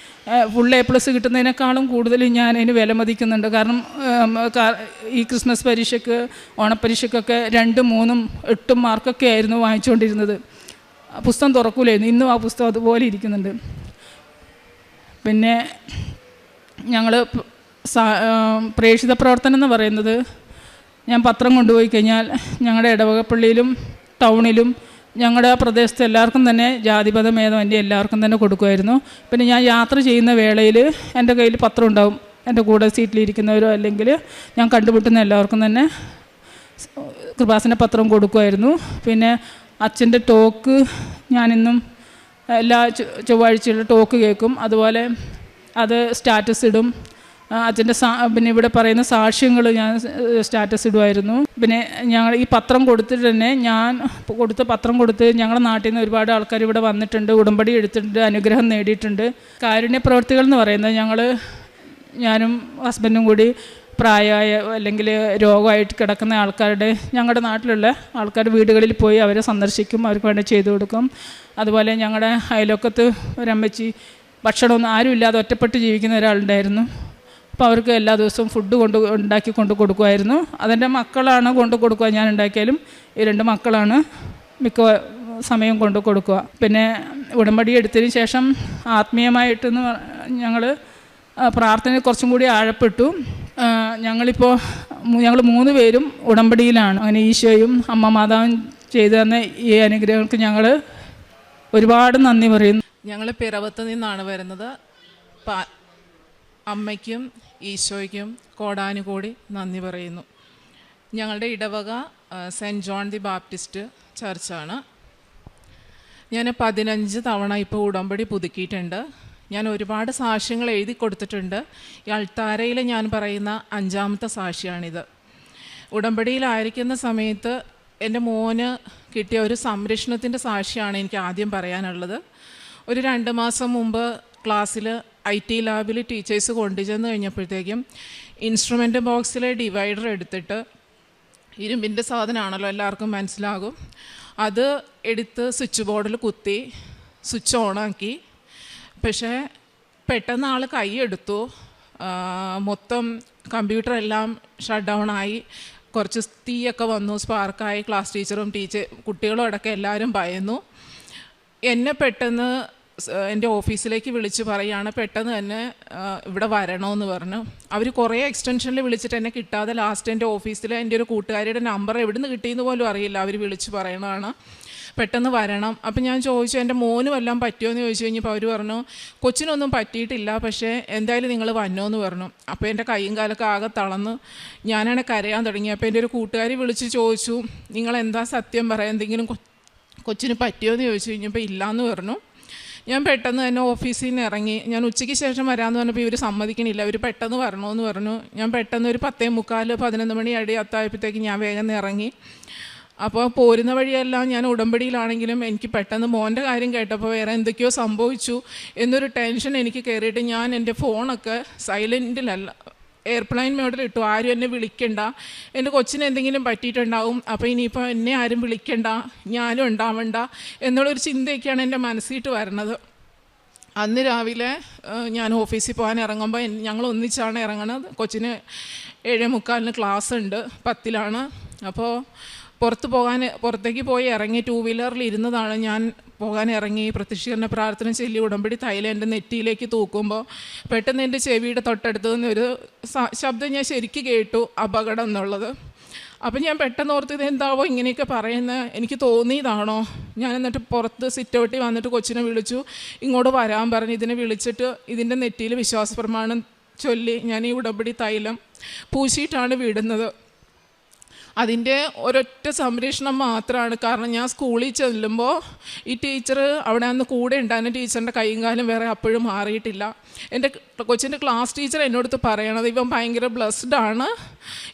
ഫുൾ A+ കിട്ടുന്നതിനേക്കാളും കൂടുതൽ ഞാൻ അതിന് വിലമതിക്കുന്നുണ്ട്. കാരണം ഈ ക്രിസ്മസ് പരീക്ഷയ്ക്ക്, ഓണപ്പരീക്ഷയ്ക്കൊക്കെ 2, 3, 8 മാർക്കൊക്കെ ആയിരുന്നു വാങ്ങിച്ചുകൊണ്ടിരുന്നത്. പുസ്തകം തുറക്കൂലായിരുന്നു. ഇന്നും ആ പുസ്തകം അതുപോലെ ഇരിക്കുന്നുണ്ട്. പിന്നെ ഞങ്ങൾ പ്രേക്ഷിത പ്രവർത്തനം എന്ന് പറയുന്നത്, ഞാൻ പത്രം കൊണ്ടുപോയി കഴിഞ്ഞാൽ ഞങ്ങളുടെ ഇടവകപ്പള്ളിയിലും ടൗണിലും ഞങ്ങളുടെ ആ പ്രദേശത്ത് എല്ലാവർക്കും തന്നെ ജാതിപതഭേദമന്യേ എല്ലാവർക്കും തന്നെ കൊടുക്കുമായിരുന്നു. പിന്നെ ഞാൻ യാത്ര ചെയ്യുന്ന വേളയിൽ എൻ്റെ കയ്യിൽ പത്രം ഉണ്ടാവും. എൻ്റെ കൂടെ സീറ്റിലിരിക്കുന്നവരോ അല്ലെങ്കിൽ ഞാൻ കണ്ടുമുട്ടുന്ന എല്ലാവർക്കും തന്നെ കൃപാസന പത്രം കൊടുക്കുമായിരുന്നു. പിന്നെ അച്ഛൻ്റെ ടോക്ക് ഞാനിന്നും എല്ലാ ചൊവ്വാഴ്ചയുള്ള ടോക്ക് കേൾക്കും. അതുപോലെ അത് സ്റ്റാറ്റസ് ഇടും. അച്ഛൻ്റെ പിന്നെ ഇവിടെ പറയുന്ന സാക്ഷ്യങ്ങൾ ഞാൻ സ്റ്റാറ്റസ് ഇടുമായിരുന്നു. പിന്നെ ഞങ്ങൾ ഈ പത്രം കൊടുത്തിട്ട് തന്നെ പത്രം കൊടുത്ത് ഞങ്ങളുടെ നാട്ടിൽ നിന്ന് ഒരുപാട് ആൾക്കാർ ഇവിടെ വന്നിട്ടുണ്ട്, ഉടമ്പടി എടുത്തിട്ടുണ്ട്, അനുഗ്രഹം നേടിയിട്ടുണ്ട്. കാരുണ്യ പ്രവർത്തികൾ എന്ന് പറയുന്നത് ഞാനും ഹസ്ബൻഡും കൂടി പ്രായമായ അല്ലെങ്കിൽ രോഗമായിട്ട് കിടക്കുന്ന ഞങ്ങളുടെ നാട്ടിലുള്ള ആൾക്കാരുടെ വീടുകളിൽ പോയി അവരെ സന്ദർശിക്കും, അവർക്ക് വേണ്ടി ചെയ്തു കൊടുക്കും. അതുപോലെ ഞങ്ങളുടെ അയൽവക്കത്ത് ഒരമ്മച്ചി ഭക്ഷണമൊന്നും ആരുമില്ലാതെ ഒറ്റപ്പെട്ട് ജീവിക്കുന്ന ഒരാളുണ്ടായിരുന്നു. അപ്പോൾ അവർക്ക് എല്ലാ ദിവസവും ഫുഡ് ഉണ്ടാക്കി കൊടുക്കുമായിരുന്നു. അതെൻ്റെ മക്കളാണ് കൊടുക്കുക, ഞാൻ ഉണ്ടാക്കിയാലും ഈ 2 മക്കളാണ് മിക്ക സമയം കൊടുക്കുക. പിന്നെ ഉടമ്പടി എടുത്തതിന് ശേഷം ആത്മീയമായിട്ടെന്ന് ഞങ്ങൾ പ്രാർത്ഥനയിൽ കുറച്ചും കൂടി ആഴപ്പെട്ടു. ഞങ്ങൾ 3 പേരും ഉടമ്പടിയിലാണ്. അങ്ങനെ ഈശോയും അമ്മ മാതാവും ചെയ്തു തന്ന ഈ അനുഗ്രഹങ്ങൾക്ക് ഞങ്ങൾ ഒരുപാട് നന്ദി പറയുന്നു. ഞങ്ങൾ പിറവത്ത് നിന്നാണ് വരുന്നത്. അമ്മയ്ക്കും ഈശോയ്ക്കും കോടാനുകോടി നന്ദി പറയുന്നു. ഞങ്ങളുടെ ഇടവക സെൻറ്റ് ജോൺ ദി ബാപ്റ്റിസ്റ്റ് ചർച്ചാണ്. ഞാൻ 15 തവണ ഇപ്പോൾ ഉടമ്പടി പുതുക്കിയിട്ടുണ്ട്. ഞാൻ ഒരുപാട് സാക്ഷ്യങ്ങൾ എഴുതി കൊടുത്തിട്ടുണ്ട്. ഈ അൾത്താരയിൽ ഞാൻ പറയുന്ന 5ാമത്തെ സാക്ഷിയാണിത്. ഉടമ്പടിയിലായിരിക്കുന്ന സമയത്ത് എൻ്റെ മോന് കിട്ടിയ ഒരു സംരക്ഷണത്തിൻ്റെ സാക്ഷിയാണ് എനിക്ക് ആദ്യം പറയാനുള്ളത്. ഒരു 2 മാസം മുമ്പ് ക്ലാസ്സിൽ IT ലാബിൽ ടീച്ചേഴ്സ് കൊണ്ടുചെന്ന് കഴിഞ്ഞപ്പോഴത്തേക്കും ഇൻസ്ട്രുമെൻ്റ് ബോക്സിലെ ഡിവൈഡർ എടുത്തിട്ട്, ഇരുമ്പിൻ്റെ സാധനമാണല്ലോ എല്ലാവർക്കും മനസ്സിലാകും, അത് എടുത്ത് സ്വിച്ച് ബോർഡിൽ കുത്തി സ്വിച്ച് ഓണാക്കി. പക്ഷേ പെട്ടെന്ന് ആൾ കൈയെടുത്തു, മൊത്തം കമ്പ്യൂട്ടറെല്ലാം ഷട്ട് ഡൗണായി, കുറച്ച് തീയൊക്കെ വന്നു, സ്പാർക്കായി. ക്ലാസ് ടീച്ചറും കുട്ടികളും അടക്കം എല്ലാവരും ഭയന്നു. എന്നെ പെട്ടെന്ന് എൻ്റെ ഓഫീസിലേക്ക് വിളിച്ച് പറയുകയാണ്, പെട്ടെന്ന് തന്നെ ഇവിടെ വരണമെന്ന് പറഞ്ഞു. അവർ കുറേ എക്സ്റ്റൻഷനിൽ വിളിച്ചിട്ട് എന്നെ കിട്ടാതെ ലാസ്റ്റ് എൻ്റെ ഓഫീസിൽ എൻ്റെ ഒരു കൂട്ടുകാരിയുടെ നമ്പർ എവിടെ നിന്ന് കിട്ടിയെന്ന് പോലും അറിയില്ല, അവർ വിളിച്ച് പറയണതാണ് പെട്ടെന്ന് വരണം. അപ്പം ഞാൻ ചോദിച്ചു എൻ്റെ മോനും എല്ലാം പറ്റുമോ എന്ന് ചോദിച്ചു കഴിഞ്ഞപ്പോൾ അവർ പറഞ്ഞു കൊച്ചിനൊന്നും പറ്റിയിട്ടില്ല, പക്ഷേ എന്തായാലും നിങ്ങൾ വന്നോന്ന് പറഞ്ഞു. അപ്പോൾ എൻ്റെ കൈയും കാലൊക്കെ ആകെ തളർന്ന് ഞാനാണ് കരയാൻ തുടങ്ങി. അപ്പോൾ എൻ്റെ ഒരു കൂട്ടുകാരി വിളിച്ച് ചോദിച്ചു നിങ്ങളെന്താ സത്യം പറയാം, എന്തെങ്കിലും കൊച്ചിന് പറ്റിയോ എന്ന് ചോദിച്ചു കഴിഞ്ഞപ്പോൾ ഇല്ലയെന്ന് പറഞ്ഞു. ഞാൻ പെട്ടെന്ന് തന്നെ ഓഫീസിൽ നിന്ന് ഇറങ്ങി. ഞാൻ ഉച്ചയ്ക്ക് ശേഷം വരാമെന്ന് പറഞ്ഞപ്പോൾ ഇവർ സമ്മതിക്കണില്ല, അവർ പെട്ടെന്ന് വരണമെന്ന് പറഞ്ഞു. ഞാൻ പെട്ടെന്ന് ഒരു 10:45 11 മണി അത്തായപ്പോഴത്തേക്ക് ഞാൻ വേഗം ഇറങ്ങി. അപ്പോൾ പോരുന്ന വഴിയെല്ലാം ഞാൻ ഉടമ്പടിയിലാണെങ്കിലും എനിക്ക് പെട്ടെന്ന് മോൻ്റെ കാര്യം കേട്ടപ്പോൾ വേറെ എന്തൊക്കെയോ സംഭവിച്ചു എന്നൊരു ടെൻഷൻ എനിക്ക് കയറിയിട്ട് ഞാൻ എൻ്റെ ഫോണൊക്കെ സൈലൻറ്റിലല്ല, എയർപ്ലെയിൻ മോഡിലിട്ടു. ആരും എന്നെ വിളിക്കണ്ട, എൻ്റെ കൊച്ചിന് എന്തെങ്കിലും പറ്റിയിട്ടുണ്ടാവും, അപ്പോൾ ഇനിയിപ്പോൾ എന്നെ ആരും വിളിക്കണ്ട, ഞാനും ഉണ്ടാവണ്ട എന്നുള്ളൊരു ചിന്തയൊക്കെയാണ് എൻ്റെ മനസ്സിട്ട് വരുന്നത്. അന്ന് രാവിലെ ഞാൻ ഓഫീസിൽ പോകാൻ ഇറങ്ങുമ്പോൾ ഞങ്ങൾ ഒന്നിച്ചാണ് ഇറങ്ങണത്. കൊച്ചിന് 7:45 ക്ലാസ് ഉണ്ട്, 10ലാണ്. അപ്പോൾ പുറത്തേക്ക് പോയി ഇറങ്ങി 2 വീലറിൽ ഇരുന്നതാണ്. ഞാൻ പോകാൻ ഇറങ്ങി പ്രത്യക്ഷീകരണ പ്രാർത്ഥന ചൊല്ലി ഉടമ്പടി തൈലം എൻ്റെ നെറ്റിയിലേക്ക് തൂക്കുമ്പോൾ പെട്ടെന്ന് എൻ്റെ ചെവിയുടെ തൊട്ടടുത്ത് നിന്നൊരു ശബ്ദം ഞാൻ ശരിക്കും കേട്ടു, അപകടം എന്നുള്ളത്. അപ്പം ഞാൻ പെട്ടെന്ന് ഓർത്ത് ഇതെന്താവോ ഇങ്ങനെയൊക്കെ പറയുന്നത്, എനിക്ക് തോന്നിയതാണോ. ഞാൻ എന്നിട്ട് പുറത്ത് സിറ്റൗട്ടിൽ വന്നിട്ട് കൊച്ചിനെ വിളിച്ചു, ഇങ്ങോട്ട് വരാൻ പറഞ്ഞ് ഇതിനെ വിളിച്ചിട്ട് ഇതിൻ്റെ നെറ്റിയിൽ വിശ്വാസപ്രമാണം ചൊല്ലി ഞാൻ ഈ ഉടമ്പടി തൈലം പൂശിയിട്ടാണ് വിടുന്നത്. അതിൻ്റെ ഒരൊറ്റ സംരക്ഷണം മാത്രമാണ്. കാരണം ഞാൻ സ്കൂളിൽ ചെല്ലുമ്പോൾ ഈ ടീച്ചർ അവിടെ അന്ന് കൂടെ ഉണ്ടായിരുന്ന ടീച്ചറിൻ്റെ കൈയും കാലും വേറെ അപ്പോഴും മാറിയിട്ടില്ല. എൻ്റെ കൊച്ചിൻ്റെ ക്ലാസ് ടീച്ചർ എന്നോടത്ത് പറയണത് ഇവൻ ഭയങ്കര ബ്ലെസ്ഡ് ആണ്,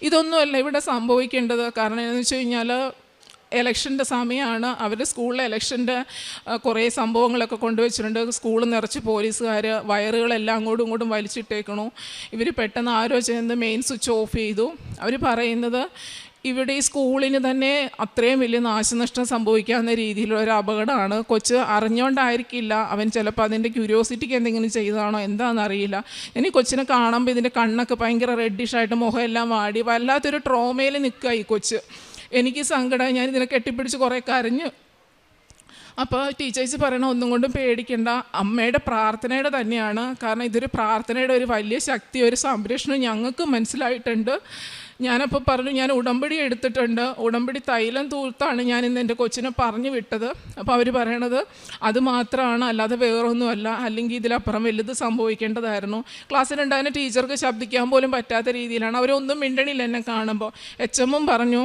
ഇതൊന്നുമല്ല ഇവിടെ സംഭവിക്കേണ്ടത്. കാരണം എന്താണെന്ന് വെച്ച് കഴിഞ്ഞാൽ എലക്ഷൻ്റെ സമയമാണ്, അവരുടെ സ്കൂളിലെ എലക്ഷൻ്റെ കുറേ സംഭവങ്ങളൊക്കെ കൊണ്ടുവച്ചിട്ടുണ്ട്. സ്കൂൾ നിറച്ച് പോലീസുകാർ വയറുകളെല്ലാം അങ്ങോട്ടും ഇങ്ങോട്ടും വലിച്ചിട്ടേക്കണു. ഇവർ പെട്ടെന്ന് ആരോ ചെയ്യുന്നത് മെയിൻ സ്വിച്ച് ഓഫ് ചെയ്തു. അവർ പറയുന്നത് ഇവിടെ ഈ സ്കൂളിന് തന്നെ അത്രയും വലിയ നാശനഷ്ടം സംഭവിക്കാവുന്ന രീതിയിലുള്ള ഒരു അപകടമാണ്. കൊച്ച് അറിഞ്ഞുകൊണ്ടായിരിക്കില്ല, അവൻ ചിലപ്പോൾ അതിൻ്റെ ക്യൂരിയോസിറ്റിക്ക് എന്തെങ്കിലും ചെയ്തതാണോ എന്താണെന്നറിയില്ല. ഇനി കൊച്ചിനെ കാണുമ്പോൾ ഇതിൻ്റെ കണ്ണൊക്കെ ഭയങ്കര റെഡിഷായിട്ട് മുഖം എല്ലാം വാടി വല്ലാത്തൊരു ട്രോമയിൽ നിൽക്കുക ഈ കൊച്ച്. എനിക്ക് സങ്കടം, ഞാൻ ഇതിനെ കെട്ടിപ്പിടിച്ച് കുറേ കരഞ്ഞു. അപ്പോൾ ടീച്ചേഴ്സ് പറയണ ഒന്നും കൊണ്ടും പേടിക്കേണ്ട, അമ്മയുടെ പ്രാർത്ഥനയുടെ തന്നെയാണ്. കാരണം ഇതൊരു പ്രാർത്ഥനയുടെ ഒരു വലിയ ശക്തി, ഒരു സംരക്ഷണം ഞങ്ങൾക്ക് മനസ്സിലായിട്ടുണ്ട്. ഞാനപ്പോൾ പറഞ്ഞു ഞാൻ ഉടമ്പടി എടുത്തിട്ടുണ്ട്, ഉടമ്പടി തൈലം തൂർത്താണ് ഞാൻ ഇന്ന് എൻ്റെ കൊച്ചിനെ പറഞ്ഞു വിട്ടത്. അപ്പോൾ അവർ പറയണത് അത് മാത്രമാണ്, അല്ലാതെ വേറൊന്നുമല്ല, അല്ലെങ്കിൽ ഇതിലപ്പുറം വലുത് സംഭവിക്കേണ്ടതായിരുന്നു. ക്ലാസ്സിലുണ്ടായിരുന്ന ടീച്ചർക്ക് ശബ്ദിക്കാൻ പോലും പറ്റാത്ത രീതിയിലാണ്. അവരൊന്നും മിണ്ടണില്ല എന്നെ കാണുമ്പോൾ. HM പറഞ്ഞു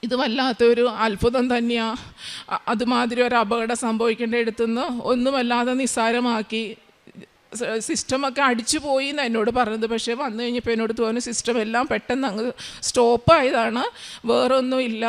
ഇത് വല്ലാത്തൊരു അത്ഭുതം തന്നെയാണ്, അതുമാതിരി ഒരു അപകടം സംഭവിക്കേണ്ട അടുത്തുനിന്ന് ഒന്നുമല്ലാതെ നിസ്സാരമാക്കി സിസ്റ്റമൊക്കെ അടിച്ചു പോയി എന്ന് എന്നോട് പറഞ്ഞത്. പക്ഷേ വന്നു കഴിഞ്ഞപ്പോൾ എന്നോട് തോന്നുന്നു സിസ്റ്റം എല്ലാം പെട്ടെന്ന് അങ്ങ് സ്റ്റോപ്പായതാണ്, വേറൊന്നുമില്ല.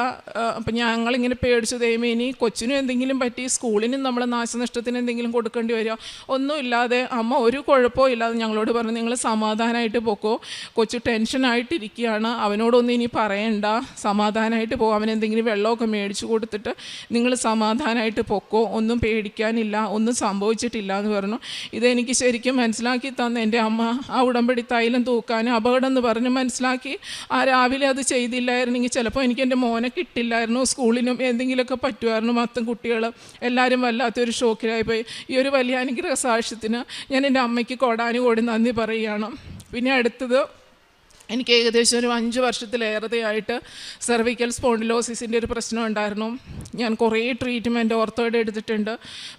അപ്പം ഞങ്ങളിങ്ങനെ പേടിച്ചു, ദൈവമേ ഇനി കൊച്ചിനും എന്തെങ്കിലും പറ്റി സ്കൂളിനും നമ്മൾ നാശനഷ്ടത്തിന് എന്തെങ്കിലും കൊടുക്കേണ്ടി വരിക, ഒന്നുമില്ലാതെ അമ്മ ഒരു കുഴപ്പവും ഇല്ലാതെ ഞങ്ങളോട് പറഞ്ഞു, നിങ്ങൾ സമാധാനമായിട്ട് പോക്കോ, കൊച്ചു ടെൻഷനായിട്ടിരിക്കുകയാണ്, അവനോടൊന്നും ഇനി പറയണ്ട, സമാധാനമായിട്ട് പോകും, അവനെന്തെങ്കിലും വെള്ളമൊക്കെ മേടിച്ചു കൊടുത്തിട്ട് നിങ്ങൾ സമാധാനമായിട്ട് പൊക്കോ, ഒന്നും പേടിക്കാനില്ല, ഒന്നും സംഭവിച്ചിട്ടില്ല എന്ന് പറഞ്ഞു. ഇതെനിക്ക് ശരിക്കും മനസ്സിലാക്കി തന്ന എൻ്റെ അമ്മ ആ ഉടമ്പടി തൈലം തൂക്കാനും അപകടം എന്ന് പറഞ്ഞ് മനസ്സിലാക്കി ആ രാവിലെ അത് ചെയ്തില്ലായിരുന്നെങ്കിൽ ചിലപ്പോൾ എനിക്ക് എൻ്റെ മോനെ കിട്ടില്ലായിരുന്നു, സ്കൂളിനും എന്തെങ്കിലുമൊക്കെ പറ്റുമായിരുന്നു. മൊത്തം കുട്ടികൾ എല്ലാവരും വല്ലാത്തൊരു ഷോക്കിലായിപ്പോയി. ഈ ഒരു വലിയ അനുഗ്രഹ സാക്ഷ്യത്തിന് ഞാൻ എൻ്റെ അമ്മയ്ക്ക് കോടാനുകോടി നന്ദി പറയുകയാണ്. പിന്നെ അടുത്തത്, എനിക്ക് ഏകദേശം ഒരു 5 വർഷത്തിലേറെയായിട്ട് സെർവിക്കൽ സ്പോണ്ടിലോസിസിൻ്റെ ഒരു പ്രശ്നം ഉണ്ടായിരുന്നു. ഞാൻ കുറേ ട്രീറ്റ്മെൻറ്റ് ഓർത്തോയുടെ എടുത്തിട്ടുണ്ട്.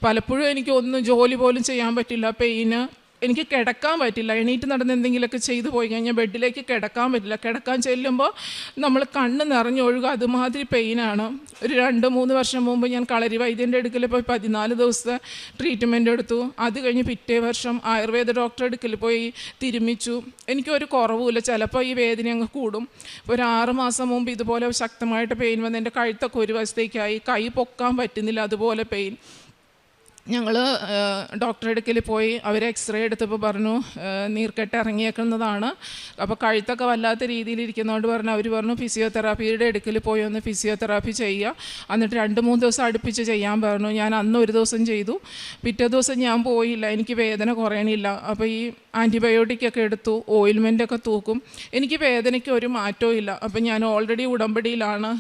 പലപ്പോഴും എനിക്ക് ഒന്നും ജോലി പോലും ചെയ്യാൻ പറ്റില്ല, പെയിന്, എനിക്ക് കിടക്കാൻ പറ്റില്ല. എണീറ്റ് നടന്ന് എന്തെങ്കിലുമൊക്കെ ചെയ്തു പോയി കഴിഞ്ഞാൽ ബെഡിലേക്ക് കിടക്കാൻ പറ്റില്ല. കിടക്കാൻ ചെല്ലുമ്പോൾ നമ്മൾ കണ്ണ് നിറഞ്ഞൊഴുകുക, അതുമാതിരി പെയിനാണ്. ഒരു 2-3 വർഷം മുമ്പ് ഞാൻ കളരി വൈദ്യൻ്റെ അടുക്കൽ പോയി 14 ദിവസത്തെ ട്രീറ്റ്മെൻറ്റ് എടുത്തു. അത് കഴിഞ്ഞ് പിറ്റേ വർഷം ആയുർവേദ ഡോക്ടറെ അടുക്കൽ പോയി തിരുമിച്ചു. എനിക്കൊരു കുറവുമില്ല, ചിലപ്പോൾ ഈ വേദന അങ്ങ് കൂടും. ഒരു 6 മാസം മുമ്പ് ഇതുപോലെ ശക്തമായിട്ട് പെയിൻ വന്ന് എൻ്റെ കഴുത്തൊക്കെ ഒരു വശത്തേക്കായി, കൈ പൊക്കാൻ പറ്റുന്നില്ല, അതുപോലെ പെയിൻ. ഞങ്ങൾ ഡോക്ടറെ അടുക്കൽ പോയി, അവർ എക്സ്റേ എടുത്തപ്പോൾ പറഞ്ഞു നീർക്കെട്ട് ഇറങ്ങിയേക്കുന്നതാണ്. അപ്പോൾ കഴുത്തൊക്കെ വല്ലാത്ത രീതിയിലിരിക്കുന്നതുകൊണ്ട് അവർ പറഞ്ഞു ഫിസിയോതെറാപ്പിയുടെ അടുക്കൽ പോയി ഒന്ന് ഫിസിയോതെറാപ്പി ചെയ്യുക, എന്നിട്ട് 2-3 ദിവസം അടുപ്പിച്ച് ചെയ്യാൻ പറഞ്ഞു. ഞാൻ അന്ന് ഒരു ദിവസം ചെയ്തു, പിറ്റേ ദിവസം ഞാൻ പോയില്ല, എനിക്ക് വേദന കുറയണില്ല. അപ്പോൾ ഈ ആൻറ്റിബയോട്ടിക്കൊക്കെ എടുത്തു, ഓയിൽമെൻറ്റൊക്കെ തൂക്കും, എനിക്ക് വേദനയ്ക്ക് ഒരു മാറ്റവും ഇല്ല. അപ്പം ഞാൻ ഓൾറെഡി ഉടമ്പടിയിലാണ്.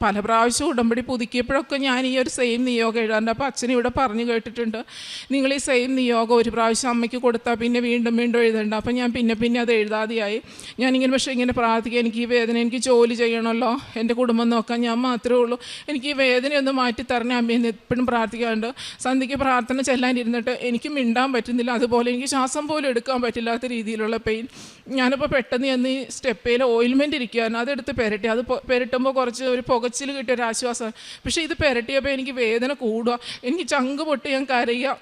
പല പ്രാവശ്യം ഉടമ്പടി പുതുക്കിയപ്പോഴൊക്കെ ഞാൻ ഈ ഒരു സെയിം നിയോഗം എഴുതാറുണ്ട്. അപ്പോൾ അച്ഛൻ ഇവിടെ പറഞ്ഞു കേട്ടിട്ടുണ്ട്, നിങ്ങൾ ഈ സെയിം നിയോഗം ഒരു പ്രാവശ്യം അമ്മയ്ക്ക് കൊടുത്താൽ പിന്നെ വീണ്ടും വീണ്ടും എഴുതണ്ട. അപ്പം ഞാൻ പിന്നെ അത് എഴുതാതെയായി. ഞാനിങ്ങനെ പക്ഷേ ഇങ്ങനെ പ്രാർത്ഥിക്കുക, എനിക്ക് ഈ വേദന, എനിക്ക് ജോലി ചെയ്യണമല്ലോ, എൻ്റെ കുടുംബം നോക്കാൻ ഞാൻ മാത്രമേ ഉള്ളൂ, എനിക്ക് ഈ വേദനയൊന്ന് മാറ്റി തരണേ അമ്മയെന്ന് എപ്പോഴും പ്രാർത്ഥിക്കാറുണ്ട്. സന്ധ്യയ്ക്ക് പ്രാർത്ഥന ചെല്ലാനിരുന്നിട്ട് എനിക്ക് മിണ്ടാൻ പറ്റുന്നില്ല, അതുപോലെ എനിക്ക് ശ്വാസം പോലും എടുക്കാൻ പറ്റില്ലാത്ത രീതിയിലുള്ള പെയിൻ. ഞാനിപ്പോൾ പെട്ടെന്ന് ചെന്ന് ഈ സ്റ്റെപ്പയിൽ ഓയിൽമെൻറ്റ് ഇരിക്കുകയാണ്, അതെടുത്ത് പെരട്ടി, അത് പെരട്ടുമ്പോൾ കുറച്ച് ഒരു പുകച്ചിൽ കിട്ടിയ ഒരു ആശ്വാസമാണ്. പക്ഷേ ഇത് പെരട്ടിയപ്പോൾ എനിക്ക് വേദന കൂടുക, എനിക്ക് ചങ്ക് പൊട്ടി ഞാൻ കരയുക.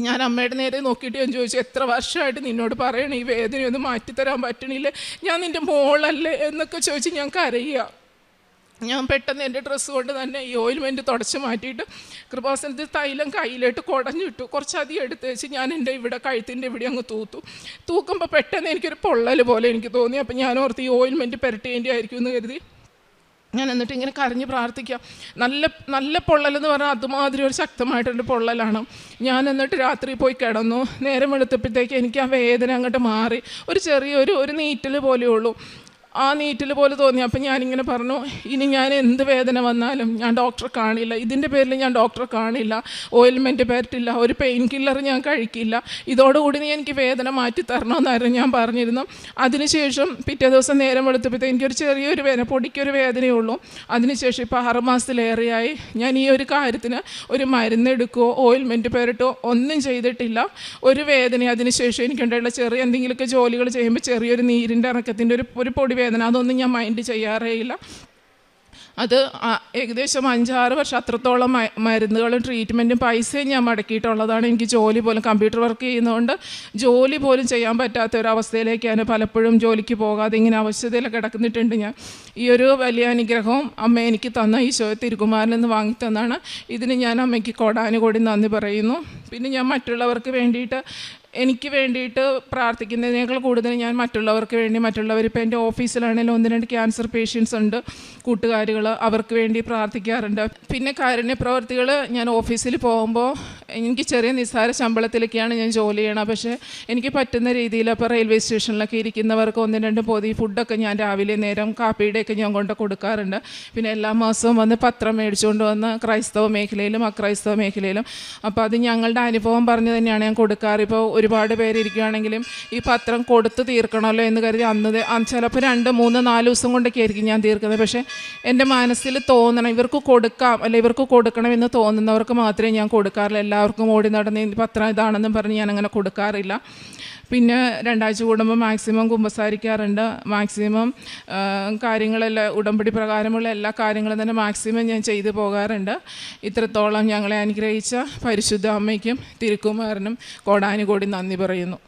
ഞാൻ അമ്മയുടെ നേരെ നോക്കിയിട്ട് ഞാൻ ചോദിച്ചു, എത്ര വർഷമായിട്ട് നിന്നോട് പറയണേ ഈ വേദനയൊന്നും മാറ്റിത്തരാൻ പറ്റണില്ലേ, ഞാൻ നിൻ്റെ മോളല്ലേ എന്നൊക്കെ ചോദിച്ച് ഞാൻ കരയുക. ഞാൻ പെട്ടെന്ന് എൻ്റെ ഡ്രസ്സ് കൊണ്ട് തന്നെ ഈ ഓയിൽമെൻറ്റ് തുടച്ച് മാറ്റിയിട്ട് കൃപാസനത്തിൽ തൈലം കയ്യിലിട്ട് കുടഞ്ഞിട്ടു, കുറച്ചധികം എടുത്ത് വെച്ച് ഞാൻ എൻ്റെ ഇവിടെ കഴുത്തിൻ്റെ ഇവിടെ അങ്ങ് തൂക്കുമ്പോൾ പെട്ടെന്ന് എനിക്കൊരു പൊള്ളൽ പോലെ എനിക്ക് തോന്നി. അപ്പം ഞാൻ ഓർത്ത് ഈ ഓയിൽമെൻറ്റ് പുരട്ടേണ്ടി ആയിരിക്കും എന്ന് കരുതി ഞാൻ എന്നിട്ട് ഇങ്ങനെ കരഞ്ഞ് പ്രാർത്ഥിക്കാം. നല്ല പൊള്ളലെന്ന് പറഞ്ഞാൽ അതുമാതിരി ഒരു ശക്തമായിട്ടൊരു പൊള്ളലാണ്. ഞാൻ എന്നിട്ട് രാത്രി പോയി കിടന്നു. നേരം വെളുത്തപ്പോഴത്തേക്ക് എനിക്ക് ആ വേദന അങ്ങോട്ട് മാറി, ഒരു ചെറിയൊരു നീറ്റൽ പോലെയുള്ളൂ. ആ നീറ്റിൽ പോലെ തോന്നി. അപ്പം ഞാനിങ്ങനെ പറഞ്ഞു, ഇനി ഞാൻ എന്ത് വേദന വന്നാലും ഞാൻ ഡോക്ടറെ കാണില്ല, ഇതിൻ്റെ പേരിൽ ഞാൻ ഡോക്ടറെ കാണില്ല, ഓയിൽമെൻറ്റ് പറ്റില്ല, ഒരു പെയിൻ കില്ലർ ഞാൻ കഴിക്കില്ല, ഇതോടുകൂടി നീ എനിക്ക് വേദന മാറ്റി തരണമെന്നായിരുന്നു ഞാൻ പറഞ്ഞിരുന്നു. അതിനുശേഷം പിറ്റേ ദിവസം നേരം വെളുത്തപ്പോഴത്തേക്ക് എനിക്കൊരു ചെറിയൊരു വേദന, പൊടിക്കൊരു വേദനയുള്ളൂ. അതിനുശേഷം ഇപ്പോൾ 6 മാസത്തിലേറെയായി ഞാൻ ഈ ഒരു കാര്യത്തിന് ഒരു മരുന്നെടുക്കുകയോ ഓയിൽമെൻറ്റ് പേരിട്ടോ ഒന്നും ചെയ്തിട്ടില്ല. ഒരു വേദന അതിനുശേഷം എനിക്കുണ്ടായുള്ള ചെറിയ എന്തെങ്കിലുമൊക്കെ ജോലികൾ ചെയ്യുമ്പോൾ ചെറിയൊരു നീരിൻ്റെ ഇറക്കത്തിൻ്റെ ഒരു പൊടി വേദന, അതൊന്നും ഞാൻ മൈൻഡ് ചെയ്യാറേ ഇല്ല. അത് ഏകദേശം 5-6 വർഷം അത്രത്തോളം മരുന്നുകളും ട്രീറ്റ്മെൻറ്റും പൈസയും ഞാൻ മടക്കിയിട്ടുള്ളതാണ്. എനിക്ക് ജോലി പോലും, കമ്പ്യൂട്ടർ വർക്ക് ചെയ്യുന്നതുകൊണ്ട് ജോലി പോലും ചെയ്യാൻ പറ്റാത്ത ഒരവസ്ഥയിലേക്കാണ് പലപ്പോഴും ജോലിക്ക് പോകാതെ ഇങ്ങനെ അവശതയിൽ കിടക്കുന്നിട്ടുണ്ട് ഞാൻ. ഈ ഒരു വലിയ അനുഗ്രഹവും അമ്മ എനിക്ക് തന്ന ഈശോ തിരുകുമാരനിൽ നിന്ന് വാങ്ങിത്തന്നാണ്. ഇതിന് ഞാൻ അമ്മയ്ക്ക് കോടാനുകോടി നന്ദി പറയുന്നു. പിന്നെ ഞാൻ മറ്റുള്ളവർക്ക് വേണ്ടിയിട്ട്, എനിക്ക് വേണ്ടിയിട്ട് പ്രാർത്ഥിക്കുന്നതിനേക്കാൾ കൂടുതൽ ഞാൻ മറ്റുള്ളവർക്ക് വേണ്ടി, മറ്റുള്ളവരിപ്പോൾ എൻ്റെ ഓഫീസിലാണെങ്കിലും 1-2 ക്യാൻസർ പേഷ്യൻസ് ഉണ്ട്, കൂട്ടുകാരികൾ, അവർക്ക് വേണ്ടി പ്രാർത്ഥിക്കാറുണ്ട്. പിന്നെ കാരുണ്യ പ്രവർത്തികൾ, ഞാൻ ഓഫീസിൽ പോകുമ്പോൾ എനിക്ക് ചെറിയ നിസ്സാര ശമ്പളത്തിലൊക്കെയാണ് ഞാൻ ജോലി ചെയ്യണം. പക്ഷേ എനിക്ക് പറ്റുന്ന രീതിയിൽ ഇപ്പോൾ റെയിൽവേ സ്റ്റേഷനിലൊക്കെ ഇരിക്കുന്നവർക്ക് 1-2 പൊതി ഫുഡൊക്കെ ഞാൻ രാവിലെ നേരം കാപ്പിയുടെയൊക്കെ ഞാൻ കൊണ്ട് കൊടുക്കാറുണ്ട്. പിന്നെ എല്ലാ മാസവും വന്ന് പത്രം മേടിച്ചുകൊണ്ട് വന്ന് ക്രൈസ്തവ മേഖലയിലും അക്രൈസ്തവ മേഖലയിലും, അപ്പോൾ അത് ഞങ്ങളുടെ അനുഭവം പറഞ്ഞു തന്നെയാണ് ഞാൻ കൊടുക്കാറ്. ഇപ്പോൾ ഒരുപാട് പേരിരിക്കുകയാണെങ്കിലും ഈ പത്രം കൊടുത്ത് തീർക്കണമല്ലോ എന്ന് കരുതി ചിലപ്പോൾ 2-3-4 ദിവസം കൊണ്ടൊക്കെ ആയിരിക്കും ഞാൻ തീർക്കുന്നത്. പക്ഷേ എൻ്റെ മനസ്സിൽ തോന്നണം ഇവർക്ക് കൊടുക്കാം, അല്ലെ ഇവർക്ക് കൊടുക്കണം എന്ന് തോന്നുന്നവർക്ക് മാത്രമേ ഞാൻ കൊടുക്കാറില്ല. എല്ലാവർക്കും ഓടി നടന്ന് പത്രം ഇതാണെന്നും പറഞ്ഞ് ഞാൻ അങ്ങനെ കൊടുക്കാറില്ല. പിന്നെ 2 ആഴ്ച കൂടുമ്പോൾ മാക്സിമം കുമ്പസാരിക്കാറുണ്ട്. മാക്സിമം കാര്യങ്ങളെല്ലാം ഉടമ്പടി പ്രകാരമുള്ള എല്ലാ കാര്യങ്ങളും തന്നെ മാക്സിമം ഞാൻ ചെയ്തു പോകാറുണ്ട്. ഇത്രത്തോളം ഞങ്ങളെ അനുഗ്രഹിച്ച പരിശുദ്ധ അമ്മയ്ക്കും തിരുക്കുമാരനും കോടാനുകോടി കൂടി നന്ദി പറയുന്നു.